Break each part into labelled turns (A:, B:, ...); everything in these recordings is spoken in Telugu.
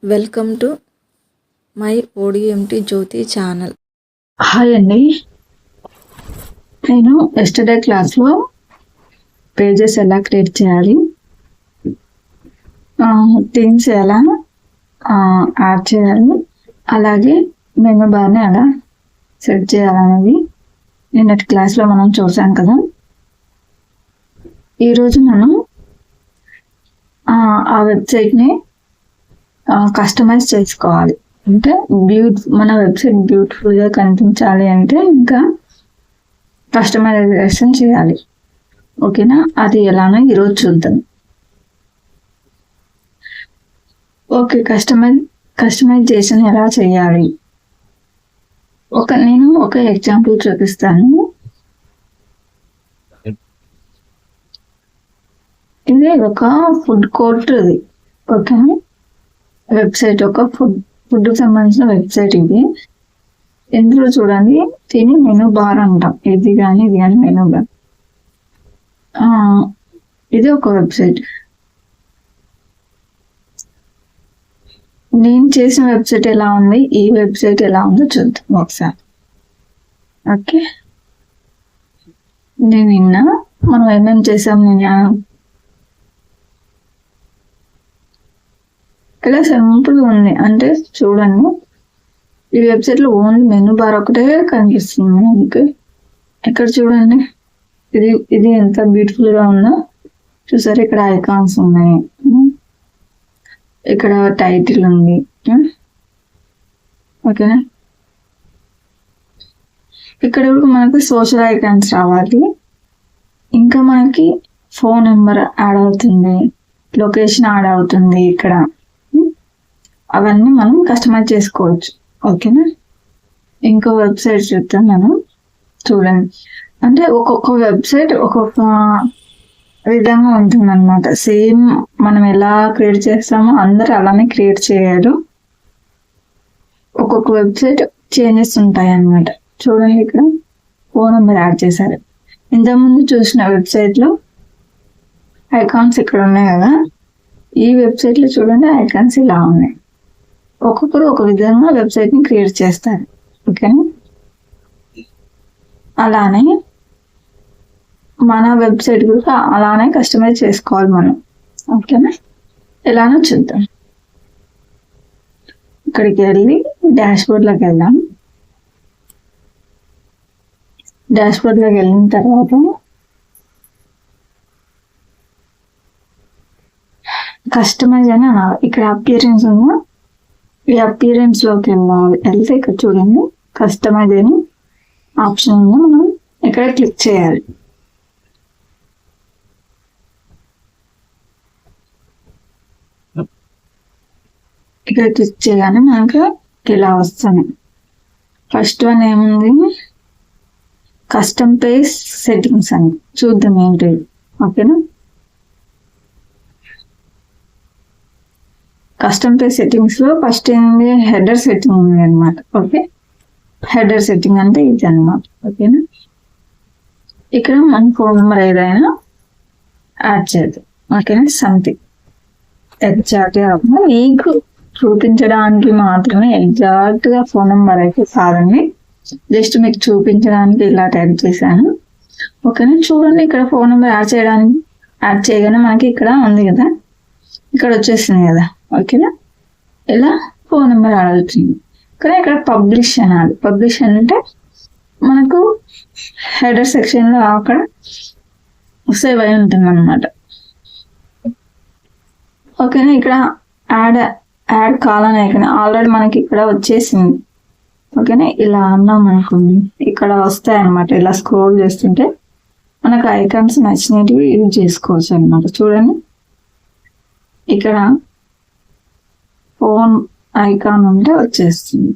A: Welcome to my ODMT Jyothi channel.
B: Hi అండి, నేను ఎస్టర్డే క్లాస్లో పేజెస్ ఎలా క్రియేట్ చేయాలి, థీమ్స్ ఎలా యాడ్ చేయాలి, అలాగే మెనూ బార్ని ఎలా సెట్ చేయాలనేది నిన్నటి క్లాస్లో మనం చూసాం కదా. ఈరోజు మనం ఆ వెబ్సైట్ని కస్టమైజ్ చేసుకోవాలి. అంటే మన వెబ్సైట్ బ్యూటిఫుల్గా కనిపించాలి అంటే ఇంకా కస్టమైజేషన్ చేయాలి. ఓకేనా, అది ఎలానో ఈరోజు చూద్దాం. ఓకే, కస్టమైజేషన్ ఎలా చేయాలి నేను ఒక ఎగ్జాంపుల్ చూపిస్తాను. ఇది ఒక ఫుడ్ కోర్ట్. ఇది ఓకేనా, వెబ్సైట్, ఒక ఫుడ్కి సంబంధించిన వెబ్సైట్. ఇది ఇందులో చూడండి, దీని మెనూ బార్ అంటాం. ఇది కానీ మెనూ బార్. ఇది ఒక వెబ్సైట్. నేను చేసిన వెబ్సైట్ ఎలా ఉంది, ఈ వెబ్సైట్ ఎలా ఉందో చూద్దాం ఒకసారి. ఓకే, మనం ఏమేమి చేసాం, ఇలా సింపుల్ ఉంది. అంటే చూడండి, ఈ వెబ్సైట్లో ఓన్లీ మెనూ బార్ ఒకటే కనిపిస్తుంది మనకి. ఇక్కడ చూడండి, ఇది ఎంత బ్యూటిఫుల్గా ఉందో చూసారు. ఇక్కడ ఐకాన్స్ ఉన్నాయి, ఇక్కడ టైటిల్ ఉంది. ఓకేనా, ఇక్కడ మనకి సోషల్ ఐకాన్స్ రావాలి. ఇంకా మనకి ఫోన్ నెంబర్ యాడ్ అవుతుంది, లొకేషన్ యాడ్ అవుతుంది. ఇక్కడ అవన్నీ మనం కస్టమైజ్ చేసుకోవచ్చు. ఓకేనా, ఇంకో వెబ్సైట్ చూద్దాం మనం. చూడండి, అంటే ఒక్కొక్క వెబ్సైట్ ఒక్కొక్క విధంగా ఉంటుంది అనమాట. సేమ్ మనం ఎలా క్రియేట్ చేస్తామో అందరూ అలానే క్రియేట్ చేయాలి. ఒక్కొక్క వెబ్సైట్ చేంజెస్ ఉంటాయి అన్నమాట. చూడండి, ఇక్కడ ఫోన్ నెంబర్ యాడ్ చేశారు. ఇంతకుముందు చూసిన వెబ్సైట్లో ఐకాన్స్ ఇక్కడ ఉన్నాయి కదా, ఈ వెబ్సైట్లో చూడండి ఐకాన్స్ ఇలా ఉన్నాయి. ఒక్కొక్కరు ఒక విధంగా వెబ్సైట్ని క్రియేట్ చేస్తారు. ఓకేనా, అలానే మన వెబ్సైట్ కూడా అలానే కస్టమైజ్ చేసుకోవాలి మనం. ఓకేనా, ఎలానో చూద్దాం. ఇక్కడికి వెళ్ళి డాష్బోర్డ్లోకి వెళ్దాం. డాష్బోర్డ్లోకి వెళ్ళిన తర్వాత కస్టమైజ్ అని అనాలి. ఇక్కడ అపియరెన్స్ ఉందా, ఈ అపియరెన్స్లోకి వెళ్తే ఇక్కడ చూడండి కస్టమైజ్ అని ఆప్షన్ ఉందా, మనం ఇక్కడ క్లిక్ చేయాలి. ఇక్కడ క్లిక్ చేయగానే మనకు ఇలా వస్తుంది. ఫస్ట్ వన్ ఏముంది, కస్టమ్ పేజ్ సెట్టింగ్స్ అని. చూద్దాం ఏంటి. ఓకేనా, కస్టమ్ పేజ్ సెట్టింగ్స్ లో ఫస్ట్ ఏంటి, హెడర్ సెట్టింగ్ ఉంది అనమాట. ఓకే, హెడర్ సెట్టింగ్ అంటే ఇది అనమాట. ఓకేనా, ఇక్కడ మన ఫోన్ నెంబర్ ఏదైనా యాడ్ చేద్దాం. ఓకేనా, సంథింగ్ ఎగ్జాక్ట్గా మీకు చూపించడానికి మాత్రమే, ఎగ్జాక్ట్గా ఫోన్ నెంబర్ అయితే కాదండి, జస్ట్ మీకు చూపించడానికి ఇలా టైప్ చేశాను. ఓకేనా, చూడండి ఇక్కడ ఫోన్ నెంబర్ యాడ్ చేయగానే మనకి ఇక్కడ ఉంది కదా, ఇక్కడ వచ్చేసింది కదా. ఓకేనా, ఇలా ఫోన్ నెంబర్ యాడ్ అవుతుంది. కానీ ఇక్కడ పబ్లిష్ అనాలి. పబ్లిష్ అంటే మనకు హెడర్ సెక్షన్లో అక్కడ సేవ్ అయి ఉంటుంది అనమాట. ఓకేనా, ఇక్కడ యాడ్ కావాలని ఆల్రెడీ మనకి ఇక్కడ వచ్చేసింది. ఓకేనా, ఇలా అన్నాం అనుకోండి, ఇక్కడ వస్తాయి అనమాట. ఇలా స్క్రోల్ చేస్తుంటే మనకు ఐకాన్స్ నచ్చినవి యూజ్ చేసుకోవచ్చు అనమాట. చూడండి, ఇక్కడ ఫోన్ ఐకాన్ ఉంటే వచ్చేస్తుంది.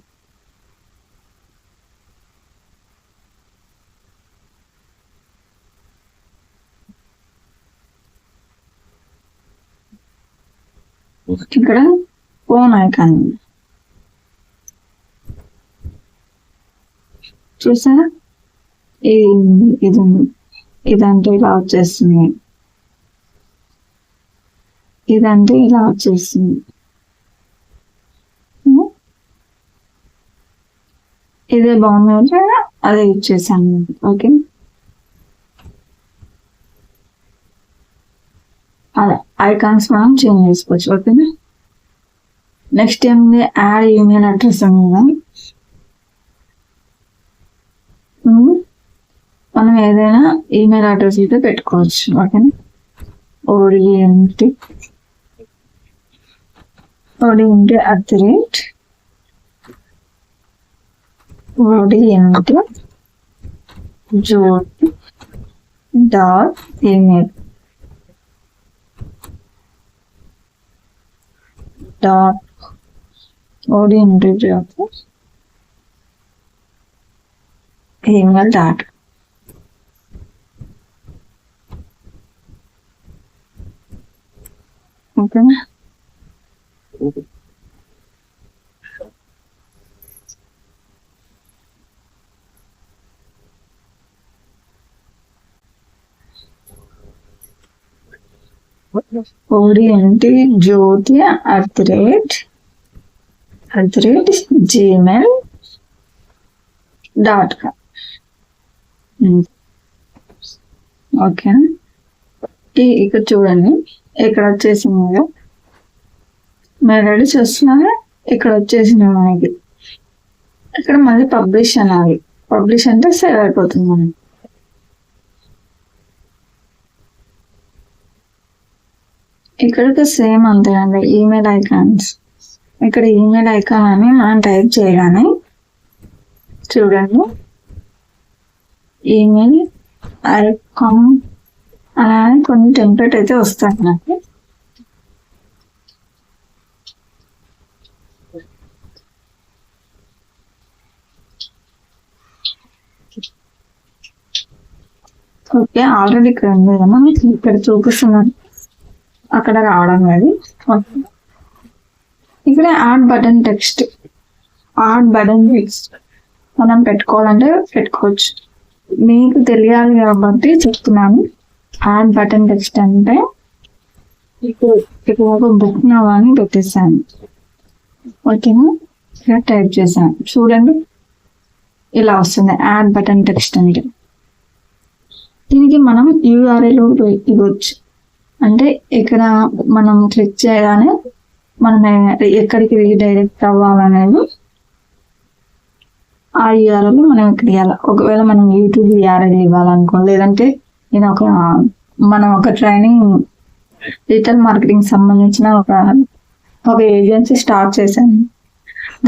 B: ఇక్కడ ఫోన్ ఐకాన్ చూసారా, ఇదంటే ఇలా వచ్చేస్తుంది. ఇదంటే ఇలా వచ్చేసింది. ఇదే బాగుంది అదే యూజ్ చేశాను. ఓకే, అలా ఐకాన్స్ మనం చేంజ్ చేసుకోవచ్చు. ఓకేనా. నెక్స్ట్ ఏముంది, యాడ్ ఈమెయిల్ అడ్రస్ ఉంది. మనం ఏదైనా ఈమెయిల్ అడ్రస్ అయితే పెట్టుకోవచ్చు. ఓకేనా. ఓడిఎంటి ఓడిఎంటి జ్యోతి .email ఓడిఎంటి జ్యోతి ఈమెయిల్ డాట్. ఓకేనా. ఓడిఎంటి జ్యోతి @gmail.com. ఓకే, ఇక్కడ చూడండి, ఇక్కడ వచ్చేసింది కదా, మీరు రెడీ చేస్తున్నారా, ఇక్కడ వచ్చేసింది మనకి. ఇక్కడ మళ్ళీ పబ్లిష్ అనాలి. పబ్లిష్ అంటే సేవ్ అయిపోతుంది మనకి. ఇక్కడికి సేమ్ అంతేనండి, ఈమెయిల్ ఐకాన్స్. ఇక్కడ ఈమెయిల్ ఐకాన్ అని మనం టైప్ చేయగానే చూడండి, ఈమెయిల్ ఐకాన్ అలానే కొన్ని టెంప్లెట్ అయితే వస్తాయి నాకు. ఓకే, ఆల్రెడీ ఇక్కడ ఉంది కదా, మీకు ఇక్కడ చూపిస్తున్నాను, అక్కడ రావడం లేదు. ఇక్కడ యాడ్ బటన్ టెక్స్ట్ మనం పెట్టుకోవాలంటే పెట్టుకోవచ్చు. మీకు తెలియాలి కాబట్టి చెప్తున్నాను. యాడ్ బటన్ టెక్స్ట్ అంటే ఇక్కడ ఒక బుక్ నవాని పెట్టేసాను. ఓకేనా, ఇక్కడ టైప్ చేశాను, చూడండి ఇలా వస్తుంది యాడ్ బటన్ టెక్స్ట్ అంటే. దీనికి మనం యూఆర్ఎల్ ఇవ్వచ్చు. అంటే ఇక్కడ మనం క్లిక్ చేయగానే మనం ఎక్కడికి రీడైరెక్ట్ అవ్వాలనేది ఆ యూఆర్ఎల్ మనం ఇక్కడ ఇవ్వాలి. ఒకవేళ మనం యూట్యూబ్ యూఆర్ఎల్ ఇవ్వాలనుకో, లేదంటే నేను మనం ఒక ట్రైనింగ్ డిజిటల్ మార్కెటింగ్ సంబంధించిన ఒక ఏజెన్సీ స్టార్ట్ చేశాను.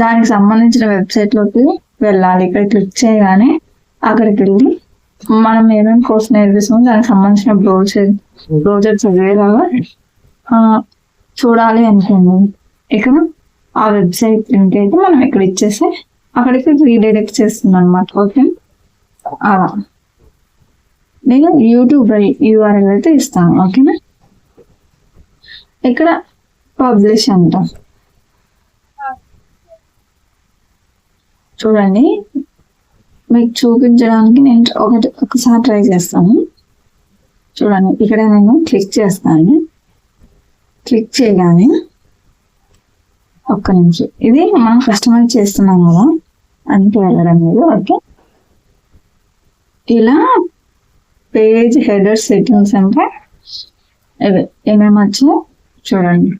B: దానికి సంబంధించిన వెబ్సైట్లోకి వెళ్ళాలి. ఇక్కడ క్లిక్ చేయగానే అక్కడికి వెళ్ళి మనం ఏమేమి కోర్స్ నేర్పిస్తామో దానికి సంబంధించిన బ్రౌజర్ చదివేలాగా చూడాలి అనుకోండి. ఇక్కడ ఆ వెబ్సైట్ లింక్ అయితే మనం ఇక్కడ ఇచ్చేసి అక్కడికి రీడైరెక్ట్ చేస్తుంది అనమాట. ఓకే, అలా నేను యూట్యూబ్ యూఆర్ఎల్ అయితే ఇస్తాను. ఓకేనా. ఇక్కడ పబ్లిష్ అంట, చూడండి మీకు చూపించడానికి నేను ఒకసారి ట్రై చేస్తాను. చూడండి, ఇక్కడ నేను క్లిక్ చేస్తాను. క్లిక్ చేయగానే ఒక్క నిమిషం, ఇది మనం కస్టమైజ్ చేస్తున్నాం కదా, అందుకే వెళ్ళడం లేదు. ఓకే, ఇలా పేజ్ హెడర్ సెట్టింగ్స్ అంటే ఏమేమి వచ్చాయో చూడండి.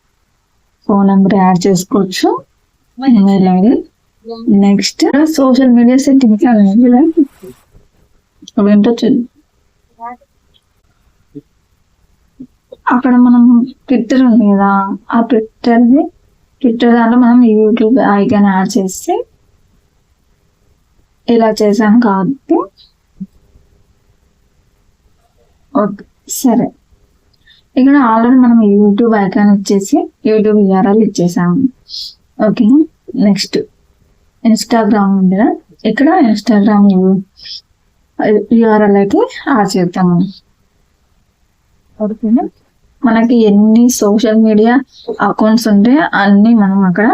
B: ఫోన్ నెంబర్ యాడ్ చేసుకోవచ్చు, email ID. Next social media settings అవేంటో అక్కడ మనం ట్విట్టర్ ఉంది కదా, ఆ ట్విట్టర్ దాంట్లో మనం యూట్యూబ్ ఐకాన్ యాడ్ చేస్తే ఇలా చేసాం కాబట్టి ఓకే. సరే, ఇక్కడ ఆల్రెడీ మనం యూట్యూబ్ ఐకాన్ ఇచ్చేసి యూట్యూబ్ యూఆర్ఎల్ ఇచ్చేసాము. ఓకే, నెక్స్ట్ ఇన్స్టాగ్రామ్ ఉంది కదా, ఇక్కడ ఇన్స్టాగ్రామ్ యూఆర్ఎల్ అయితే యాడ్ చేద్దాము. ఓకేనా, మనకి ఎన్ని సోషల్ మీడియా అకౌంట్స్ ఉంటే అన్ని మనం అక్కడ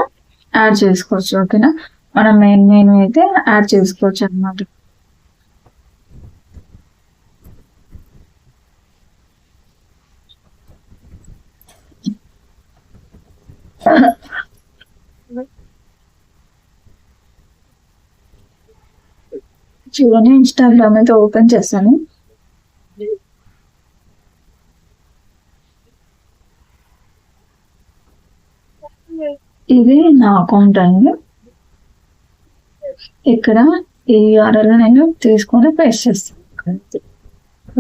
B: యాడ్ చేసుకోవచ్చు. ఓకేనా, మనం మెయిన్ అయితే యాడ్ చేసుకోవచ్చు అన్నమాట. చూడండి, ఇన్స్టాగ్రామ్ అయితే ఓపెన్ చేస్తాను. ఇది నా అకౌంట్ అండి. ఇక్కడ ఈ URL నేను తీసుకొని పేస్ట్ చేస్తాను.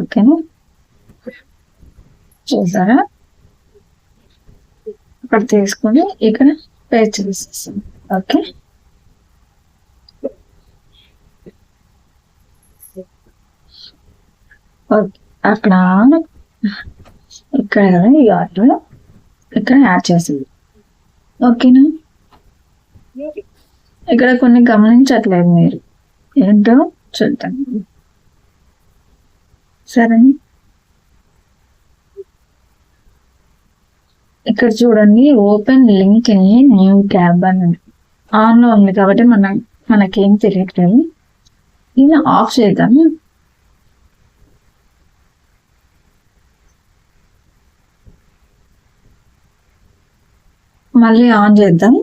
B: ఓకేనా, చూసారా, ఇక్కడ తీసుకొని ఇక్కడ పేస్ట్ చేసేస్తాను. ఓకే, అక్కడ ఇక్కడ కదా ఈ URL ఇక్కడ యాడ్ చేసింది. ఓకేనా, ఇక్కడ కొన్ని గమనించట్లేదు మీరు, ఏంటో చూద్దాం. సరే, ఇక్కడ చూడండి, open link in new tab అని ఆన్ లో ఉంది కాబట్టి మనకేం తెలియట్లేదు. ఇది ఆఫ్ చేద్దాము. మళ్ళీ ఆన్ చేద్దాం.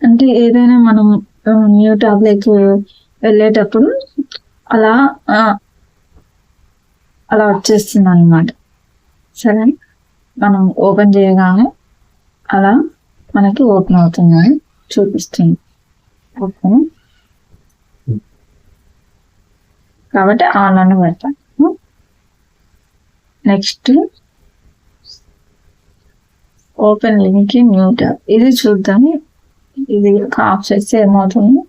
B: అంటే ఏదైనా మనం న్యూ ట్యాబ్ లోకి వెళ్ళేటప్పుడు అలా అలా వచ్చేస్తుంది అన్నమాట. సరే, మనం ఓపెన్ చేయగానే అలా మనకి ఓపెన్ అవుతుందని చూపిస్తుంది. ఓకే, కాబట్టి ఆన్లైన్ పెడతాం. Next open link new tab, ఇది చూద్దాం. ఇది ఆఫ్ చేస్తే ఏమవుతుందో,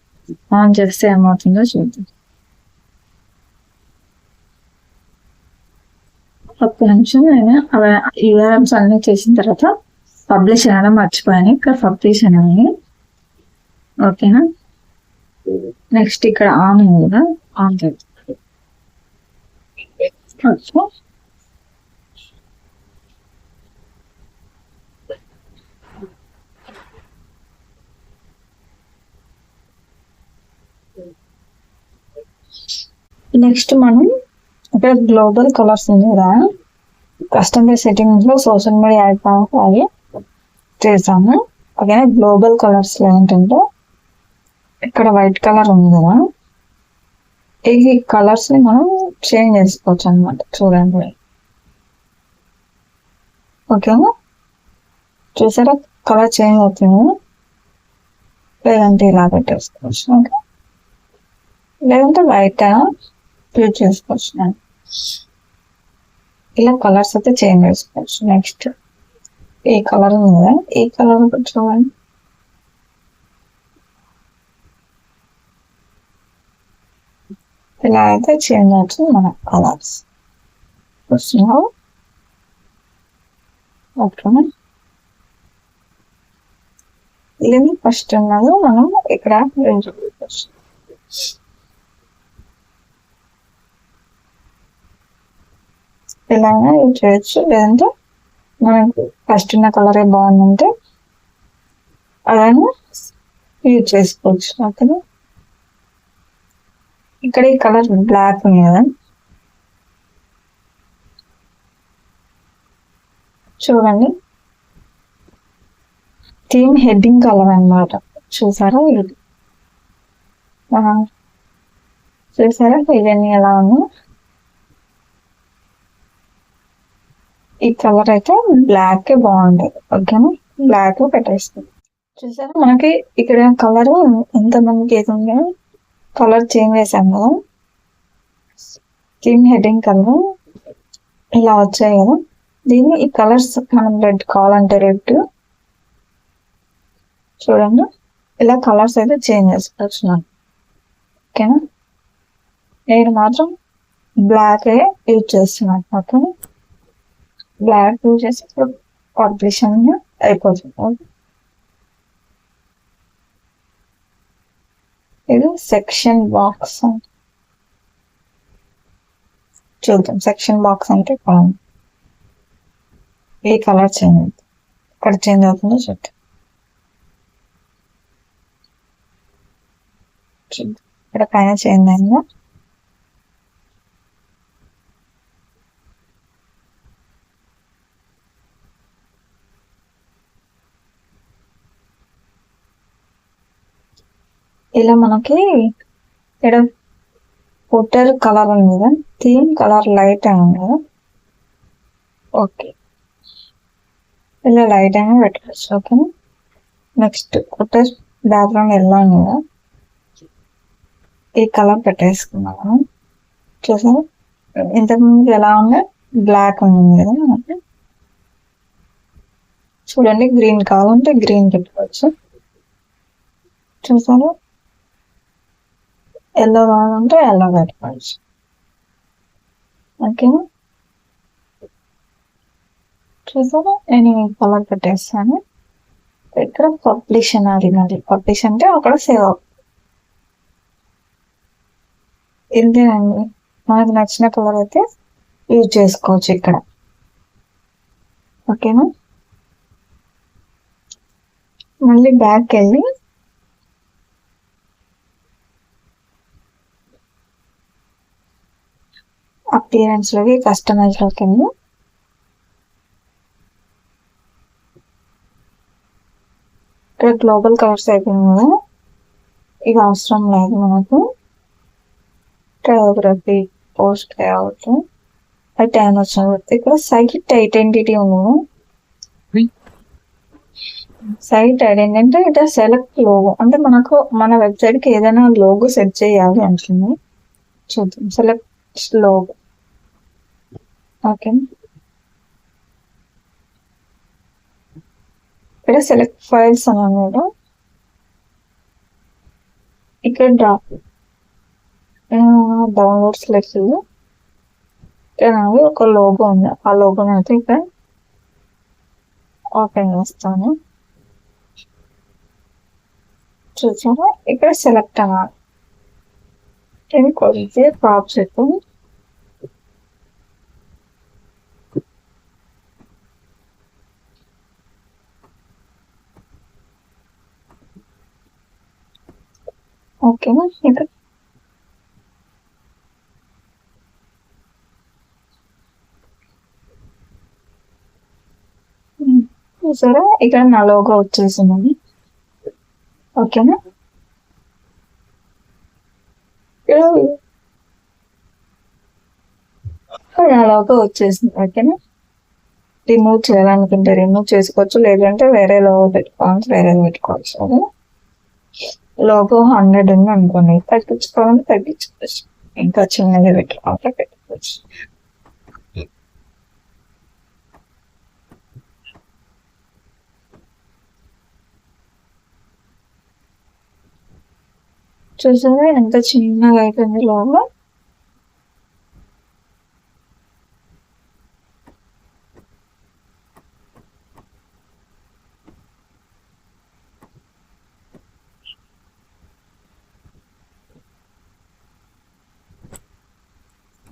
B: ఆన్ చేస్తే ఏమవుతుందో చూద్దాం. ఒక్క నిమిషం, నేను URLs అన్ని చేసిన తర్వాత పబ్లిష్ అనడం మర్చిపోయాను. ఇక్కడ పబ్లిష్ అనేది. ఓకేనా, నెక్స్ట్ ఇక్కడ ఆన్ ఉంది కదా, ఆన్ చేద్దాం. ఓకే, నెక్స్ట్ మనం ఇక్కడ గ్లోబల్ కలర్స్ ఉంది కదా, కస్టమైజ్ సెట్టింగ్స్ లో సోషల్ మీడియా ఐకాన్స్ అవి చేసాము. ఓకేనా, గ్లోబల్ కలర్స్ లో ఏంటంటే ఇక్కడ వైట్ కలర్ ఉంది కదా, ఈ కలర్స్ ని మనం చేంజ్ చేసుకోవచ్చు అనమాట. చూడండి, ఓకేనా, చూసారా, కలర్ చేంజ్ అవుతుంది. లేదంటే ఇలా పెట్టేసుకోవచ్చు. ఓకే, లేదంటే వైట్ యూజ్ చేసుకోవచ్చు. ఇలా కలర్స్ అయితే చేంజ్ చేసుకోవచ్చు. నెక్స్ట్ ఈ కలర్ ఉంది కదా, ఈ కలర్ చూడండి, ఇలా అయితే చేంజ్ అవుతుంది మన కలర్స్. వస్తున్నావు. ఓకేనా, ఇది ఫస్ట్ ఉన్నది మనం ఇక్కడ ఇలాగా యూజ్ చేయొచ్చు. లేదంటే మనకు ఫస్ట్ ఉన్న కలరే బాగుందంటే అలానే యూజ్ చేసుకోవచ్చు. ఓకేనా, ఇక్కడ ఈ కలర్ బ్లాక్ ఉంది కదా, చూడండి, థీమ్ హెడ్డింగ్ కలర్ అన్నమాట. చూసారా, ఇది చూసారా, ఇవన్నీ ఎలా ఉన్నా ఈ కలర్ అయితే బ్లాక్ బాగుండేది. ఓకేనా, బ్లాక్ పెట్టేస్తుంది. చూసారా, మనకి ఇక్కడ కలర్ ఎంత మందికి ఏది కలర్ చేంజ్ చేసాం కదా, థీమ్ హెడ్డింగ్ కలర్ ఇలా వచ్చాయి కదా. దీన్ని ఈ కలర్స్ మనం రెడ్ కావాలంటే రెడ్, చూడండి, ఇలా కలర్స్ అయితే చేంజ్ చేసుకోవచ్చు. ఓకేనా, నేను మాత్రం బ్లాక్ యూజ్ చేస్తున్నాను. ఓకేనా, బ్లాక్ యూజ్ చేసి ఇప్పుడు పబ్లిషన్ అయిపోతుంది. ఇది సెక్షన్ బాక్స్. చూద్దాం, సెక్షన్ బాక్స్ అంటే ఏ కలర్ చేంజ్ అవుతుంది, ఇక్కడ చేంజ్ అవుతుందో చూద్దాం. ఇక్కడ పైన చేంజ్ అయిందా, ఇలా మనకి ఇక్కడ ఫుటర్ కలర్ ఉంది కదా, థీమ్ కలర్ లైట్ అని ఉంది కదా. ఓకే, ఇలా లైట్ అయినా పెట్టుకోవచ్చు. ఓకేనా. నెక్స్ట్ ఫుటర్ బ్యాక్గ్రౌండ్ ఎల్లో ఉంది కదా, ఈ కలర్ పెట్టేసుకున్నాము. చూసారు ఇంతకుముందు ఎలా ఉంది, బ్లాక్ ఉంది కదా మనకి. చూడండి, గ్రీన్ కావాలంటే గ్రీన్ పెట్టుకోవచ్చు. చూసారు, ఎల్లో కావాలంటే ఎల్లో పెట్టుకోవచ్చు. ఓకేనా. చూసారా, నేను ఈ కలర్ పెట్టేస్తాను. ఇక్కడ పబ్లిష్ అనాలి, మరి పబ్లిష్ అంటే అక్కడ సేవ్ అవుతుంది. ఇంతేనండి, మనకు నచ్చిన కలర్ అయితే యూజ్ చేసుకోవచ్చు ఇక్కడ. ఓకేనా. మళ్ళీ బ్యాక్ వెళ్ళి అపియరెన్స్ లోకి, కస్టమైజ్ లోకి వెళ్ళి ఇక్కడ గ్లోబల్ కలర్స్ అయిపోయింది కదా, ఇది అవసరం లేదు మనకు. ట్రయోగ్రఫీ, పోస్ట్ లేఅవుట్, అది టైం వచ్చిన ఇక్కడ సైట్ ఐడెంటిటీ ఉంది. సైట్ ఐడెంటిటీ అంటే ఇక్కడ సెలెక్ట్ లోగో, అంటే మనకు మన వెబ్సైట్ కి ఏదైనా లోగో సెట్ చేయాలి అంటుంది. చూద్దాం, సెలెక్ట్ లోగో. ఓకే, ఇక్కడ సెలెక్ట్ ఫైల్స్ అని అన్నాడు. ఇక్కడ డ్రాప్ డౌన్లోడ్స్ లెక్కలు, ఇక్కడ ఒక లోగో ఉంది, ఆ లోగోని అయితే ఇక్కడ ఓపెన్ చేస్తాను. చూసారా, ఇక్కడ సెలెక్ట్ అన్నారు. ఇది కొద్దిగా ప్రాప్స్ ఎక్కువ. ఓకేనా. ఇక్కడ చూసారా, ఇక్కడ నా లోగో వచ్చేసింది. ఓకేనా. నా లోగో వచ్చేసింది. ఓకేనా. రిమూవ్ చేయాలనుకుంటే రిమూవ్ చేసుకోవచ్చు, లేదంటే వేరే లోగో పెట్టుకోవాలి, వేరే పెట్టుకోవచ్చు. ఓకేనా. లోగో 100 ఉంది అనుకోండి, తగ్గించుకోవాలంటే తగ్గించుకోవచ్చు, ఇంకా చిన్నగా పెట్టుకోవాలంటే పెట్టుకోవచ్చు. చూసారా, ఎంత చిన్నగా అయిపోయింది లోగో.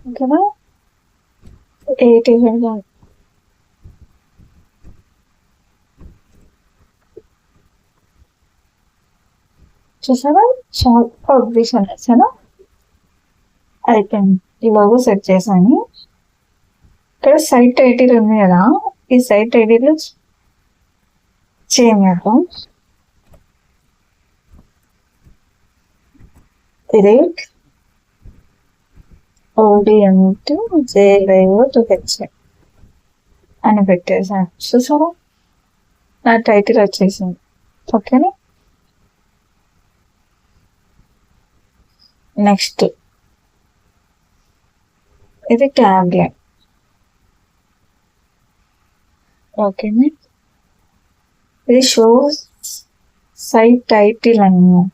B: ఓకేనా. 80 చూసారా, చాలా పబ్లిష్ అనేసాను, అయిపోయింది. ఈ లోగో సెట్ చేశాను. ఇక్కడ సైట్ ఐడీలు ఉంది కదా, ఈ సైట్ ఐడీలు చేయండి. ఎడిట్ ODM2J5 అని పెట్టేసాను. చూసారా, నా టైటిల్ వచ్చేసింది. ఓకేనా. నెక్స్ట్ ఇది ట్యాగ్ లైన్. ఓకేనా. ఇది షో సైట్ టైటిల్ అన్నమాట.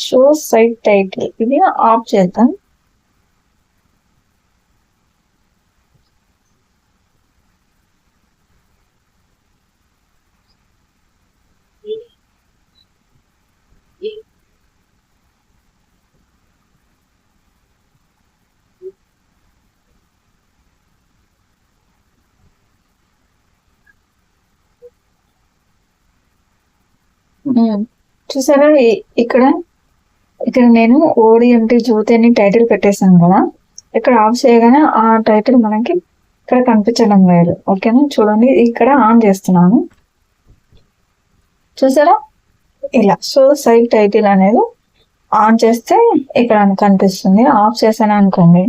B: షో సైట్ టైటిల్ ఇది ఆఫ్ చేద్దాం. చూసారా, ఇక్కడ నేను ODMT జ్యోతి అని టైటిల్ పెట్టేశాను కదా, ఇక్కడ ఆఫ్ చేయగానే ఆ టైటిల్ మనకి ఇక్కడ కనిపించడం లేదు. ఓకేనా. చూడండి, ఇక్కడ ఆన్ చేస్తున్నాను. చూసారా ఇలా. సో సైట్ టైటిల్ అనేది ఆన్ చేస్తే ఇక్కడ కనిపిస్తుంది. ఆఫ్ చేశాను అనుకోండి,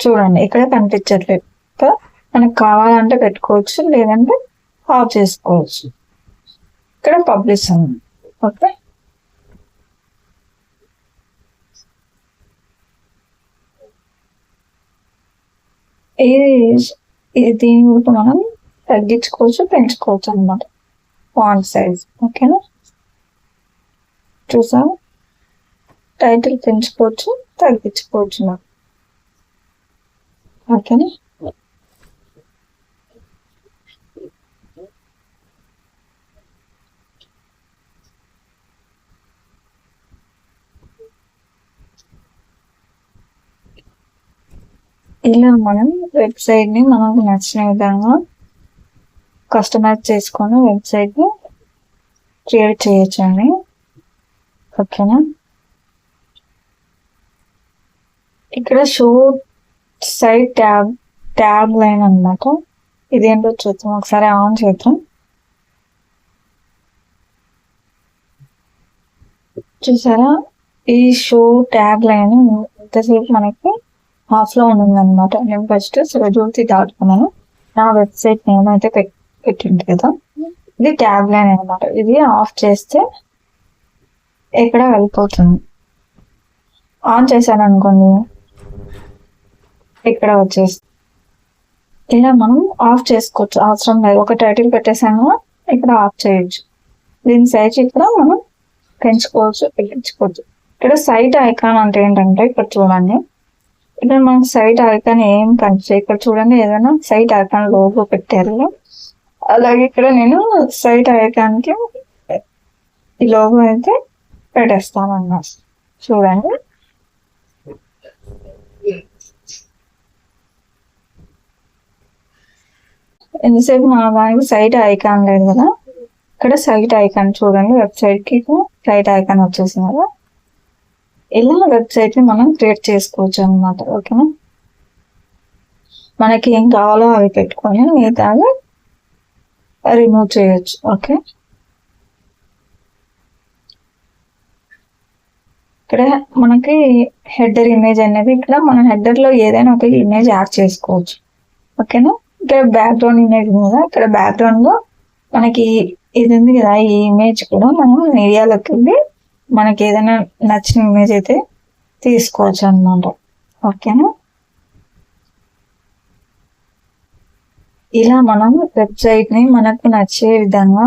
B: చూడండి ఇక్కడ కనిపించట్లేదు కదా. మనకు కావాలంటే పెట్టుకోవచ్చు, లేదంటే ఆఫ్ చేసుకోవచ్చు. ఇక్కడ పబ్లిష్ ఉంది. ఓకే, దీని కూడా మనం తగ్గించుకోవచ్చు, పెంచుకోవచ్చు అన్నమాట ఫాంట్ సైజ్. ఓకేనా, చూసా టైటిల్ పెంచుకోవచ్చు, తగ్గించుకోవచ్చు మనం. ఓకేనా, ఇలా మనం వెబ్సైట్ ని మనకు నచ్చిన విధంగా కస్టమైజ్ చేసుకొని వెబ్సైట్ ని క్రియేట్ చేయొచ్చండి. ఓకేనా, ఇక్కడ షో సైట్ ట్యాబ్ లైన్ అన్నమాట. ఇదేంటో చూద్దాం, ఒకసారి ఆన్ చేద్దాం. చూసారా, ఈ షో ట్యాగ్ లైన్ ఇంతసేపు మనకి ఆఫ్ లో ఉంది అనమాట. నేను ఫస్ట్ సురజ్యోతి దాటుకున్నాను, నా వెబ్సైట్ నేమ్ అయితే పెట్టింది కదా. ఇది ట్యాగ్ లైన్ అనమాట. ఇది ఆఫ్ చేస్తే ఎక్కడ వెళ్ళిపోతుంది. ఆన్ చేశాను అనుకోండి, ఇక్కడ వచ్చేసి ఇలా మనం ఆఫ్ చేసుకోవచ్చు. అవసరం లేదు, ఒక టైటిల్ పెట్టేసాను, ఇక్కడ ఆఫ్ చేయొచ్చు. దీని సైజ్ ఇక్కడ మనం పెంచుకోవచ్చు, తగ్గించుకోవచ్చు. ఇక్కడ సైట్ ఐకాన్ అంటే ఏంటంటే, ఇక్కడ చూడండి, ఇక్కడ మనకి సైట్ ఐకాన్ ఏం కనిపిస్తాయి. ఇక్కడ చూడండి, ఏదైనా సైట్ ఐకాన్ లోగో పెట్టారు. అలాగే ఇక్కడ నేను సైట్ ఐకాన్ కి ఈ లోగో అయితే పెట్టేస్తాను అన్నమాట. చూడండి, ఎంతసేపు మన దానికి సైట్ ఐకాన్ లేదు కదా, ఇక్కడ సైట్ ఐకాన్ చూడండి, వెబ్సైట్ కి సైట్ ఐకాన్ వచ్చేసింది కదా. ఇలా వెబ్సైట్ ని మనం క్రియేట్ చేసుకోవచ్చు అన్నమాట. ఓకేనా, మనకి ఏం కావాలో అవి పెట్టుకొని మిగతాగా రిమూవ్ చేయొచ్చు. ఓకే, ఇక్కడ మనకి హెడర్ ఇమేజ్ అనేది, ఇక్కడ మన హెడర్ లో ఏదైనా ఒక ఇమేజ్ యాడ్ చేసుకోవచ్చు. ఓకేనా, ఇక్కడ బ్యాక్గ్రౌండ్ ఇమేజ్ మీద, ఇక్కడ బ్యాక్గ్రౌండ్ లో మనకి ఇది ఉంది కదా, ఈ ఇమేజ్ కూడా మనం మీడియాలోకి వెళ్ళి మనకి ఏదైనా నచ్చిన ఇమేజ్ అయితే తీసుకోవచ్చు అన్నమాట. ఓకేనా, ఇలా మనం వెబ్సైట్ ని మనకు నచ్చే విధంగా,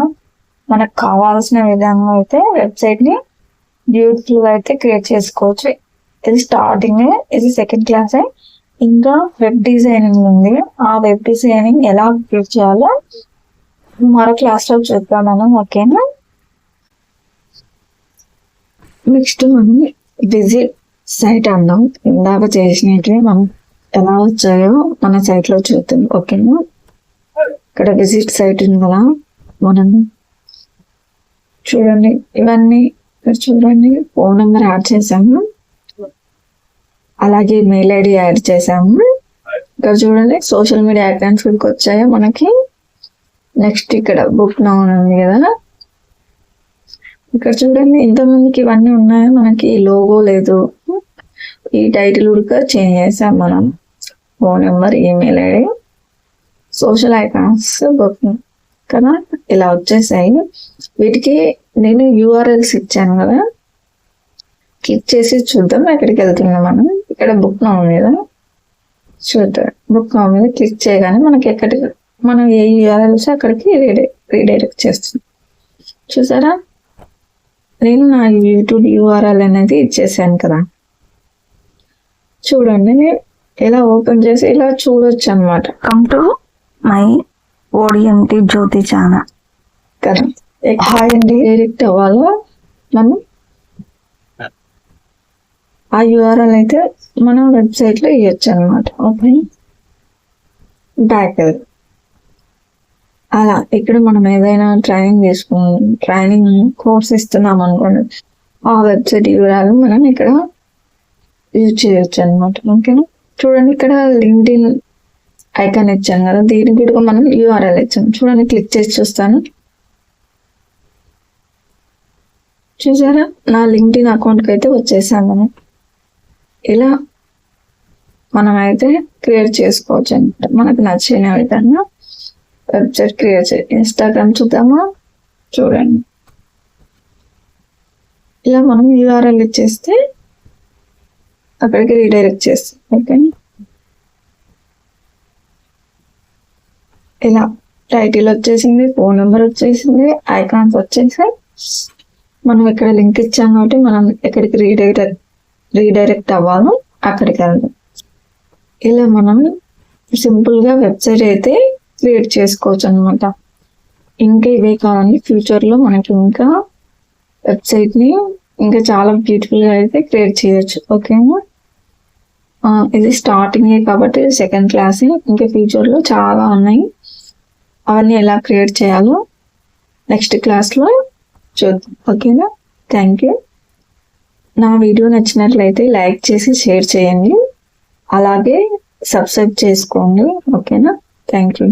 B: మనకు కావాల్సిన విధంగా అయితే వెబ్సైట్ ని బ్యూటిఫుల్ గా అయితే క్రియేట్ చేసుకోవచ్చు. ఇది స్టార్టింగ్, ఇది సెకండ్ క్లాస్. ఇంకా వెబ్ డిజైనింగ్ ఉంది. ఆ వెబ్ డిజైనింగ్ ఎలా క్రియేట్ చేయాలో మరో క్లాస్ లో చూద్దాం మనం. ఓకేనా, నెక్స్ట్ మనం విజిట్ సైట్ అన్నాం. ఇందాక చేసినట్టు మనం ఎలా వచ్చాయో మన సైట్ లో చూద్దాం. ఓకేనా, ఇక్కడ విజిట్ సైట్ ఉంది కదా, మనం చూడండి, ఇవన్నీ ఇక్కడ చూడండి, ఫోన్ నెంబర్ యాడ్ చేసాము, అలాగే మెయిల్ ఐడి యాడ్ చేసాము. ఇక్కడ చూడండి, సోషల్ మీడియా అకౌంట్స్ వచ్చాయో మనకి. నెక్స్ట్ ఇక్కడ బుక్ నౌ ఉంది కదా, ఇక్కడ చూడండి, ఇంతమందికి ఇవన్నీ ఉన్నాయి. మనకి లోగో లేదు, ఈ టైటిల్ కూడా చేంజ్ చేసాం మనం. Phone number, email ID, social icons book కదా, ఇలా వచ్చేసాయి. వీటికి నేను యూఆర్ఎల్స్ ఇచ్చాను కదా, క్లిక్ చేసి చూద్దాం ఎక్కడికి వెళ్తున్నాం మనం. ఇక్కడ బుక్ నౌ మీద చూద్దాం. బుక్ నౌ మీద క్లిక్ చేయగానే మనకి ఎక్కడికి మనం ఏ యూఆర్ఎల్స్ అక్కడికి రీడైరెక్ట్ చేస్తుంది. చూసారా, నేను నా యూట్యూబ్ యూఆర్ఎల్ అనేది ఇచ్చేసాను కదా. చూడండి, నేను ఇలా ఓపెన్ చేసి ఇలా చూడొచ్చు అనమాట.
A: Come to my ODMT Jyothi channel
B: కదా. హాయ్ అండి, డైరెక్ట్ అవ్వాలో మనం ఆ యూఆర్ఎల్ అయితే మనం వెబ్సైట్ లో ఇవ్వచ్చు అనమాట. ఓకే, బ్యాక్ అలా ఇక్కడ మనం ఏదైనా ట్రైనింగ్ కోర్స్ ఇస్తున్నాం అనుకోండి, ఆ వెబ్సైట్ యూఆర్ఎల్ మనం ఇక్కడ యూజ్ చేయొచ్చు అనమాట. ఓకేనా, చూడండి, ఇక్కడ లింక్డ్ఇన్ ఐకాన్ ఇచ్చాను కదా, దీనికి కూడా మనం యూఆర్ఎల్ ఇచ్చాము. చూడండి, క్లిక్ చేసి చూస్తాను. చూసారా, నా లింక్డ్ఇన్ అకౌంట్కి అయితే వచ్చేసాను. ఇలా మనమైతే క్రియేట్ చేసుకోవచ్చు అనమాట, మనకు నచ్చిన విధంగా వెబ్సైట్ క్రియేట్ చేయాలి. ఇన్స్టాగ్రామ్ చూద్దామా, చూడండి. ఇలా మనం URL ఇచ్చేస్తే అక్కడికి రీడైరెక్ట్ చేస్తాం. ఓకే, ఇలా టైటిల్ వచ్చేసింది, ఫోన్ నెంబర్ వచ్చేసింది, ఐకాన్స్ వచ్చేసాయి. మనం ఇక్కడ లింక్ ఇచ్చాం కాబట్టి మనం ఎక్కడికి రీడైరెక్ట్ అవ్వాలో అక్కడికి వెళ్దాం. ఇలా మనం సింపుల్గా వెబ్సైట్ అయితే క్రియేట్ చేసుకోవచ్చు అనమాట. ఇంకా ఇవే కావాలి, ఫ్యూచర్లో మనకి ఇంకా వెబ్సైట్ని ఇంకా చాలా బ్యూటిఫుల్గా అయితే క్రియేట్ చేయొచ్చు. ఓకేనా, ఇది స్టార్టింగే కాబట్టి సెకండ్ క్లాస్. ఇంకా ఫ్యూచర్లో చాలా ఉన్నాయి, అవన్నీ ఎలా క్రియేట్ చేయాలో నెక్స్ట్ క్లాస్లో చూద్దాం. ఓకేనా, థ్యాంక్ యూ. నా వీడియో నచ్చినట్లయితే లైక్ చేసి షేర్ చేయండి, అలాగే సబ్స్క్రైబ్ చేసుకోండి. ఓకేనా, థ్యాంక్ యూ.